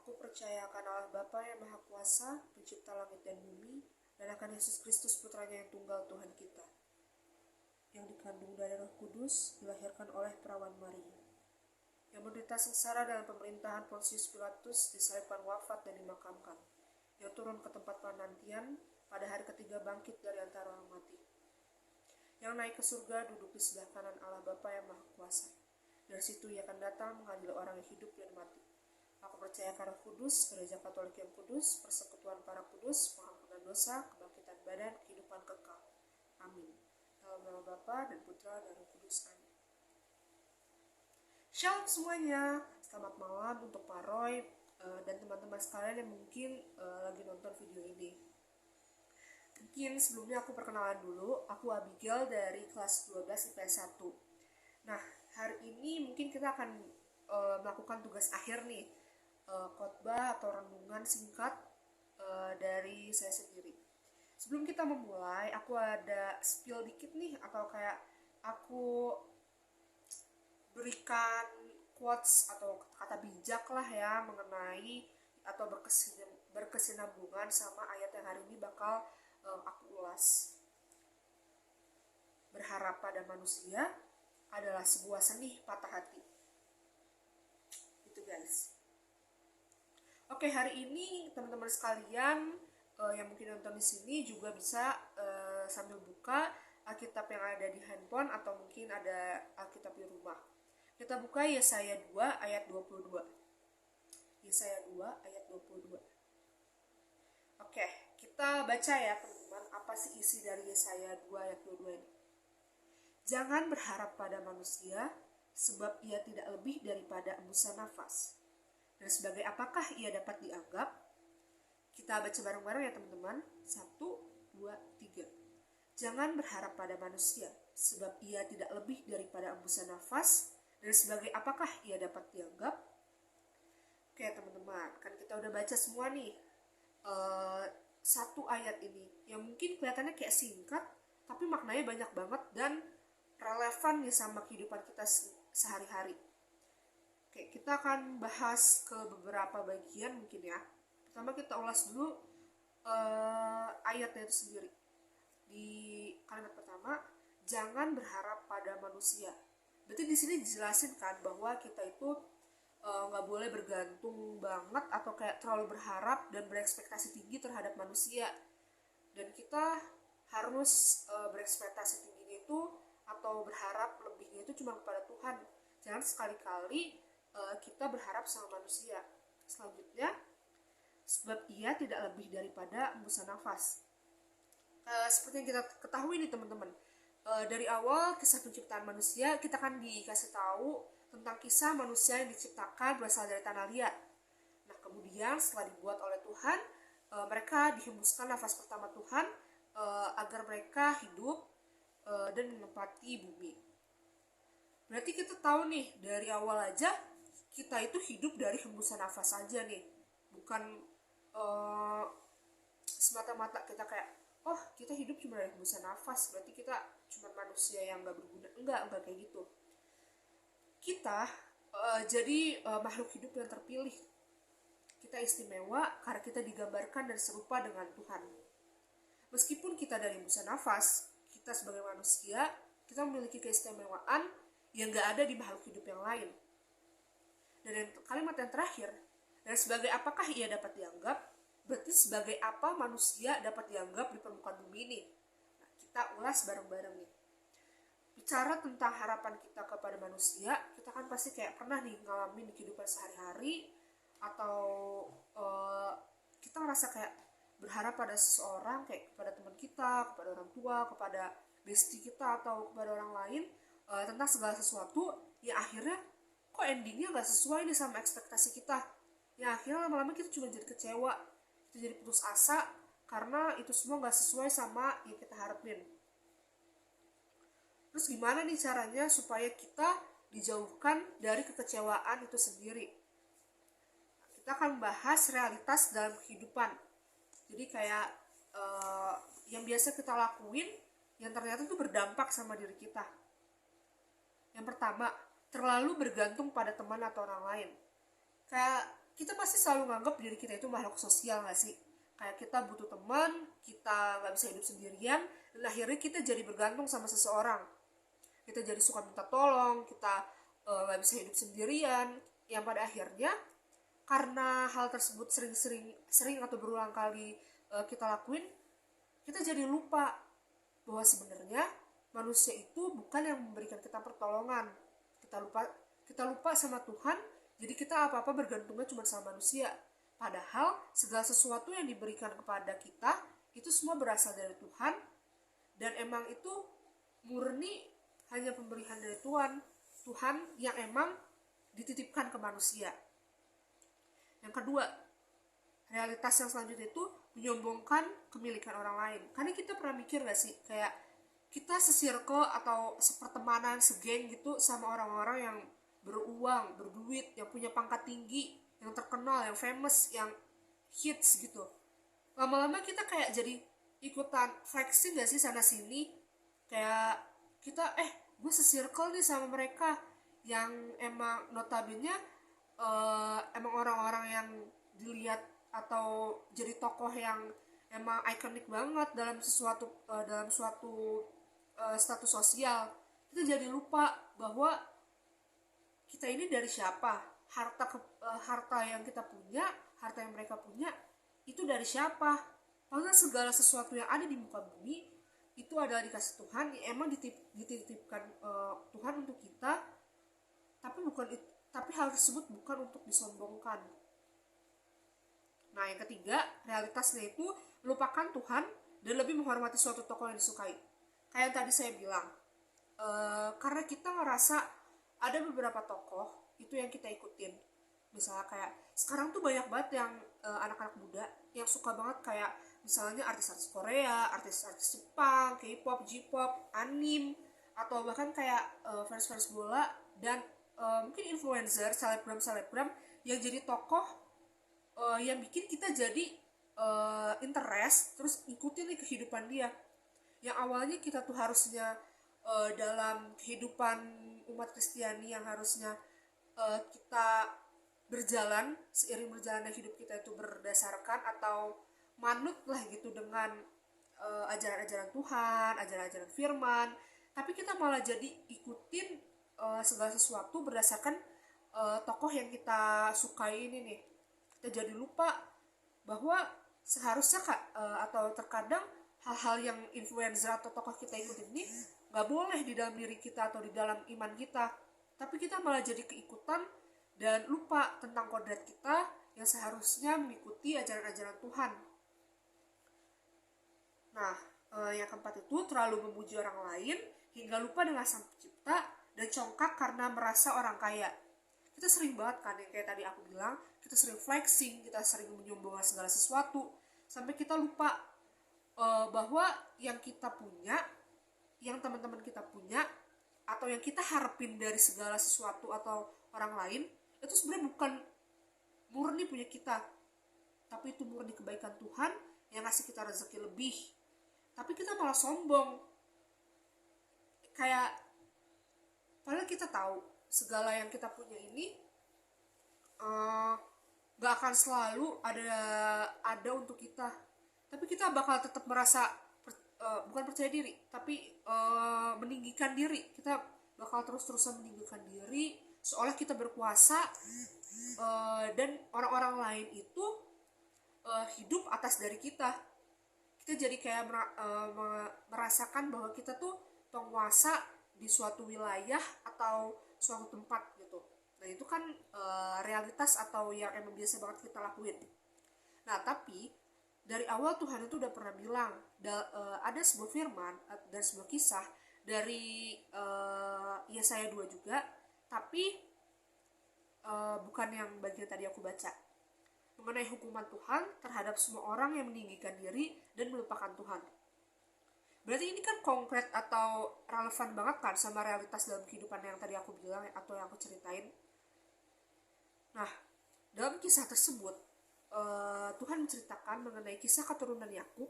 Aku percaya akan Allah Bapa yang Maha Kuasa, pencipta langit dan bumi, dan akan Yesus Kristus putranya yang tunggal Tuhan kita, yang dikandung dari Roh Kudus, dilahirkan oleh perawan Maria, yang menderita sengsara dalam pemerintahan Pontius Pilatus, disalibkan, wafat dan dimakamkan, yang turun ke tempat penantian, pada hari ketiga bangkit dari antara orang mati, yang naik ke surga, duduk di sebelah kanan Allah Bapa yang Maha Kuasa. Dari situ ia akan datang mengadili orang yang hidup dan mati. Aku percaya akan Roh Kudus, Gereja Katolik yang kudus, persekutuan para kudus, pengampunan dosa, kebangkitan badan, kehidupan kekal. Amin. Dalam nama Bapa dan Putra dan Roh Kudus. Amin. Shalom semuanya. Selamat malam untuk Pak Roy dan teman-teman sekalian yang mungkin lagi nonton video ini. Mungkin sebelumnya aku perkenalan dulu. Aku Abigail dari kelas 12 IPS 1. Nah, hari ini mungkin kita akan melakukan tugas akhir nih, khotbah atau renungan singkat dari saya sendiri. Sebelum kita memulai, aku ada spill dikit nih, atau kayak aku berikan quotes atau kata bijak lah ya mengenai atau berkesinambungan sama ayat yang hari ini bakal aku ulas. Berharap pada manusia adalah sebuah seni patah hati. Itu guys. Oke, hari ini teman-teman sekalian yang mungkin nonton di sini juga bisa sambil buka Alkitab yang ada di handphone atau mungkin ada Alkitab di rumah. Kita buka Yesaya 2 ayat 22. Yesaya 2 ayat 22. Oke, kita baca ya teman-teman, apa sih isi dari Yesaya 2 ayat 22 ini. Jangan berharap pada manusia, sebab ia tidak lebih daripada embusan nafas. Dan sebagai apakah ia dapat dianggap? Kita baca bareng-bareng ya teman-teman. 1, 2, 3. Jangan berharap pada manusia, sebab ia tidak lebih daripada embusan nafas. Dan sebagai apakah ia dapat dianggap? Oke teman-teman, kan kita udah baca semua nih satu ayat ini, yang mungkin kelihatannya kayak singkat, tapi maknanya banyak banget dan relevan nih sama kehidupan kita sehari-hari. Oke, kita akan bahas ke beberapa bagian mungkin ya. Pertama kita ulas dulu ayatnya itu sendiri. Di kalimat pertama, jangan berharap pada manusia. Berarti di sini dijelasin kan bahwa kita itu nggak boleh bergantung banget atau kayak terlalu berharap dan berekspektasi tinggi terhadap manusia. Dan kita harus berekspektasi tingginya itu atau berharap lebihnya itu cuma kepada Tuhan. Jangan sekali-kali kita berharap sama manusia. Selanjutnya, sebab ia tidak lebih daripada embusan nafas. Seperti yang kita ketahui nih teman-teman, dari awal kisah penciptaan manusia kita kan dikasih tahu tentang kisah manusia yang diciptakan berasal dari tanah liat. Nah kemudian setelah dibuat oleh Tuhan, mereka dihembuskan nafas pertama Tuhan agar mereka hidup dan menempati bumi. Berarti kita tahu nih dari awal aja kita itu hidup dari hembusan nafas aja nih, bukan semata-mata kita kayak oh kita hidup cuma dari hembusan nafas berarti kita cuma manusia yang nggak berguna. Enggak kayak gitu. Kita jadi makhluk hidup yang terpilih. Kita istimewa karena kita digambarkan dan serupa dengan Tuhan. Meskipun kita dari hembusan nafas, kita sebagai manusia kita memiliki keistimewaan yang nggak ada di makhluk hidup yang lain. Dan kalimat yang terakhir, dan sebagai apakah ia dapat dianggap? Berarti sebagai apa manusia dapat dianggap di permukaan bumi ini? Nah, kita ulas bareng-bareng nih. Bicara tentang harapan kita kepada manusia, kita kan pasti kayak pernah nih ngalamin di kehidupan sehari-hari, atau kita ngerasa kayak berharap pada seseorang, kayak kepada teman kita, kepada orang tua, kepada bestie kita, atau kepada orang lain, tentang segala sesuatu yang akhirnya kok endingnya gak sesuai nih sama ekspektasi kita. Ya akhirnya lama-lama kita cuma jadi kecewa, kita jadi putus asa karena itu semua gak sesuai sama yang kita harapin. Terus gimana nih caranya supaya kita dijauhkan dari kekecewaan itu sendiri? Kita akan bahas realitas dalam kehidupan. Jadi kayak yang biasa kita lakuin yang ternyata itu berdampak sama diri kita. Yang pertama, terlalu bergantung pada teman atau orang lain. Kayak kita pasti selalu nganggap diri kita itu makhluk sosial gak sih? Kayak kita butuh teman, kita gak bisa hidup sendirian, dan akhirnya kita jadi bergantung sama seseorang. Kita jadi suka minta tolong, kita gak bisa hidup sendirian, yang pada akhirnya karena hal tersebut sering atau berulang kali kita lakuin, kita jadi lupa bahwa sebenarnya manusia itu bukan yang memberikan kita pertolongan. Kita lupa sama Tuhan, jadi kita apa-apa bergantungnya cuma sama manusia. Padahal segala sesuatu yang diberikan kepada kita itu semua berasal dari Tuhan, dan emang itu murni hanya pemberian dari Tuhan yang emang dititipkan ke manusia. Yang kedua, realitas yang selanjutnya itu menyombongkan kemilikan orang lain. Karena kita pernah mikir gak sih, kayak kita se-circle atau sepertemanan, segeng gitu sama orang-orang yang beruang, berduit, yang punya pangkat tinggi, yang terkenal, yang famous, yang hits gitu. Lama-lama kita kayak jadi ikutan flexing gak sih sana sini. Kayak kita gue se-circle nih sama mereka yang emang notabene emang orang-orang yang dilihat atau jadi tokoh yang emang ikonik banget dalam suatu status sosial. Kita jadi lupa bahwa kita ini dari siapa, harta yang kita punya, harta yang mereka punya itu dari siapa. Padahal segala sesuatu yang ada di muka bumi itu adalah dikasih Tuhan, yang emang dititipkan Tuhan untuk kita, tapi hal tersebut bukan untuk disombongkan. Nah, yang ketiga, realitasnya itu melupakan Tuhan dan lebih menghormati suatu tokoh yang disukai. Kayak yang tadi saya bilang, karena kita ngerasa ada beberapa tokoh itu yang kita ikutin. Misalnya kayak sekarang tuh banyak banget yang anak-anak muda yang suka banget kayak misalnya artis-artis Korea, artis-artis Jepang, K-pop, J-pop, anime, atau bahkan kayak fans-fans bola dan mungkin influencer, selebgram yang jadi tokoh yang bikin kita jadi interest, terus ikutin nih kehidupan dia. Yang awalnya kita tuh harusnya dalam kehidupan umat Kristiani yang harusnya kita berjalan, seiring berjalannya hidup kita itu berdasarkan atau manut lah gitu dengan ajaran-ajaran Tuhan, ajaran-ajaran firman, tapi kita malah jadi ikutin segala sesuatu berdasarkan tokoh yang kita sukai ini nih. Kita jadi lupa bahwa seharusnya atau terkadang hal-hal yang influencer atau tokoh kita ikutin ini gak boleh di dalam diri kita atau di dalam iman kita, tapi kita malah jadi keikutan dan lupa tentang kodrat kita yang seharusnya mengikuti ajaran-ajaran Tuhan. Nah, yang keempat itu terlalu memuji orang lain hingga lupa dengan Sang Pencipta dan congkak karena merasa orang kaya. Kita sering banget kan, yang kayak tadi aku bilang, kita sering flexing, kita sering menyombongkan segala sesuatu, sampai kita lupa bahwa yang kita punya, yang teman-teman kita punya, atau yang kita harapin dari segala sesuatu atau orang lain, itu sebenarnya bukan murni punya kita, tapi itu murni kebaikan Tuhan yang ngasih kita rezeki lebih. Tapi kita malah sombong, kayak padahal kita tahu segala yang kita punya ini gak akan selalu ada untuk kita, tapi kita bakal tetap merasa bukan percaya diri, tapi meninggikan diri. Kita bakal terus-terusan meninggikan diri seolah kita berkuasa, dan orang-orang lain itu hidup atas dari kita. Kita jadi kayak merasakan bahwa kita tuh penguasa di suatu wilayah atau suatu tempat gitu. Nah, itu kan realitas atau yang emang biasa banget kita lakuin. Nah, tapi dari awal Tuhan itu udah pernah bilang, ada sebuah firman dan sebuah kisah dari Yesaya 2 juga, tapi bukan yang bagian tadi aku baca, mengenai hukuman Tuhan terhadap semua orang yang meninggikan diri dan melupakan Tuhan. Berarti ini kan konkret atau relevan banget kan sama realitas dalam kehidupan yang tadi aku bilang atau yang aku ceritain. Nah, dalam kisah tersebut Tuhan menceritakan mengenai kisah keturunan Yakub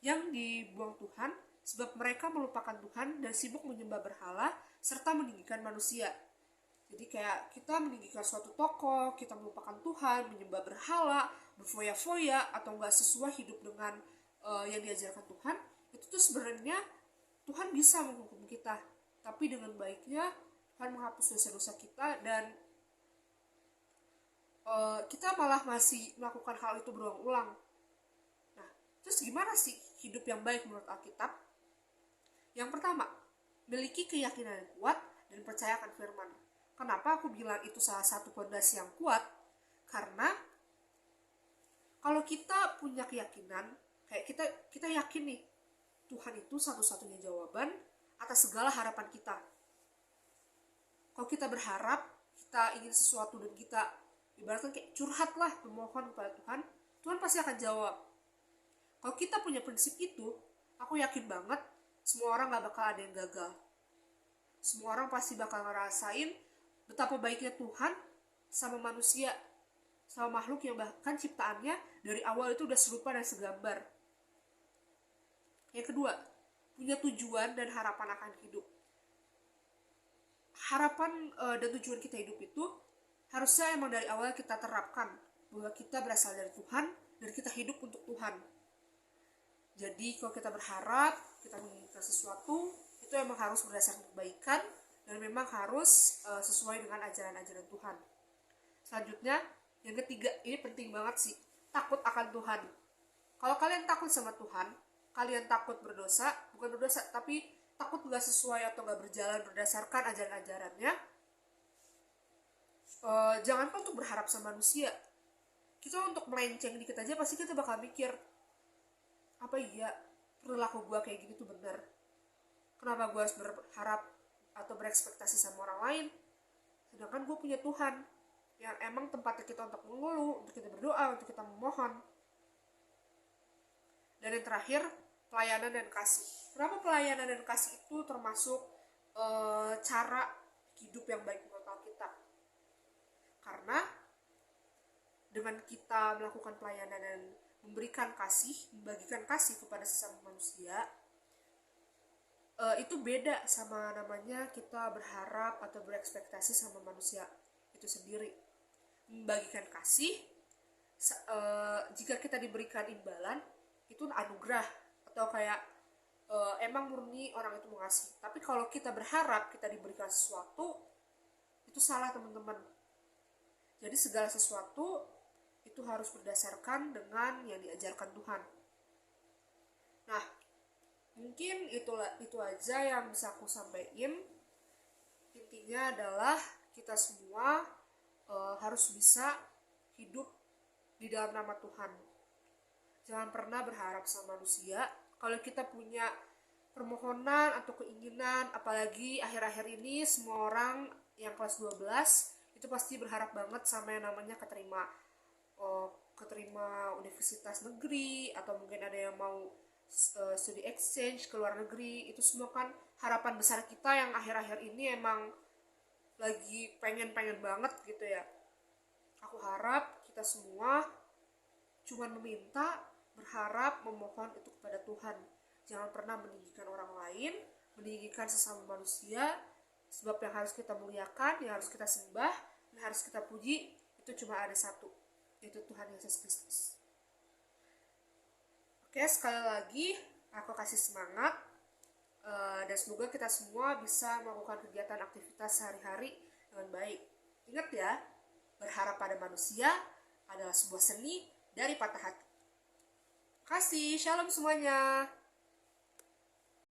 yang dibuang Tuhan sebab mereka melupakan Tuhan dan sibuk menyembah berhala serta meninggikan manusia. Jadi kayak kita meninggikan suatu tokoh, kita melupakan Tuhan, menyembah berhala, berfoya-foya, atau nggak sesuai hidup dengan yang diajarkan Tuhan, itu tuh sebenarnya Tuhan bisa menghukum kita. Tapi dengan baiknya Tuhan menghapus dosa-dosa kita, dan kita malah masih melakukan hal itu berulang-ulang. Nah, terus gimana sih hidup yang baik menurut Alkitab? Yang pertama, miliki keyakinan yang kuat dan percayakan firman. Kenapa aku bilang itu salah satu fondasi yang kuat? Karena kalau kita punya keyakinan, kayak kita yakin nih, Tuhan itu satu-satunya jawaban atas segala harapan kita. Kalau kita berharap, kita ingin sesuatu, dan kita ibaratkan kayak curhat lah, memohon kepada Tuhan, Tuhan pasti akan jawab. Kalau kita punya prinsip itu, aku yakin banget semua orang gak bakal ada yang gagal. Semua orang pasti bakal ngerasain betapa baiknya Tuhan sama manusia, sama makhluk yang bahkan ciptaannya dari awal itu udah serupa dan segambar. Yang kedua, punya tujuan dan harapan akan hidup. Harapan dan tujuan kita hidup itu harusnya emang dari awal kita terapkan, bahwa kita berasal dari Tuhan dan kita hidup untuk Tuhan. Jadi kalau kita berharap, kita menginginkan sesuatu, itu emang harus berdasarkan kebaikan dan memang harus sesuai dengan ajaran-ajaran Tuhan. Selanjutnya, yang ketiga, ini penting banget sih, takut akan Tuhan. Kalau kalian takut sama Tuhan, kalian takut berdosa, bukan berdosa, tapi takut gak sesuai atau gak berjalan berdasarkan ajaran-ajarannya, jangan untuk berharap sama manusia. Kita untuk melenceng dikit aja pasti kita bakal mikir, apa iya perilaku gue kayak gini tuh bener? Kenapa gue harus berharap atau berekspektasi sama orang lain? Sedangkan gue punya Tuhan yang emang tempatnya kita untuk mengeluh, untuk kita berdoa, untuk kita memohon. Dan yang terakhir, pelayanan dan kasih. Kenapa pelayanan dan kasih itu termasuk cara hidup yang baik menurut Alkitab? Karena dengan kita melakukan pelayanan dan memberikan kasih, membagikan kasih kepada sesama manusia, itu beda sama namanya kita berharap atau berekspektasi sama manusia itu sendiri. Membagikan kasih, jika kita diberikan imbalan, itu anugerah, atau kayak emang murni orang itu mengasihi. Tapi kalau kita berharap kita diberikan sesuatu, itu salah teman-teman. Jadi segala sesuatu itu harus berdasarkan dengan yang diajarkan Tuhan. Nah, mungkin itu aja yang bisa aku sampaikan. Intinya adalah kita semua harus bisa hidup di dalam nama Tuhan. Jangan pernah berharap sama manusia. Kalau kita punya permohonan atau keinginan, apalagi akhir-akhir ini semua orang yang kelas 12 itu pasti berharap banget sama yang namanya keterima universitas negeri, atau mungkin ada yang mau studi exchange ke luar negeri. Itu semua kan harapan besar kita yang akhir-akhir ini emang lagi pengen banget gitu ya. Aku harap kita semua cuman meminta, berharap, memohon itu kepada Tuhan. Jangan pernah meninggikan orang lain, meninggikan sesama manusia, sebab yang harus kita muliakan, yang harus kita sembah, yang harus kita puji, itu cuma ada satu, yaitu Tuhan Yesus Kristus. Oke, sekali lagi aku kasih semangat, dan semoga kita semua bisa melakukan kegiatan aktivitas sehari-hari dengan baik. Ingat ya, berharap pada manusia adalah sebuah seni dari patah hati. Terima kasih, shalom semuanya.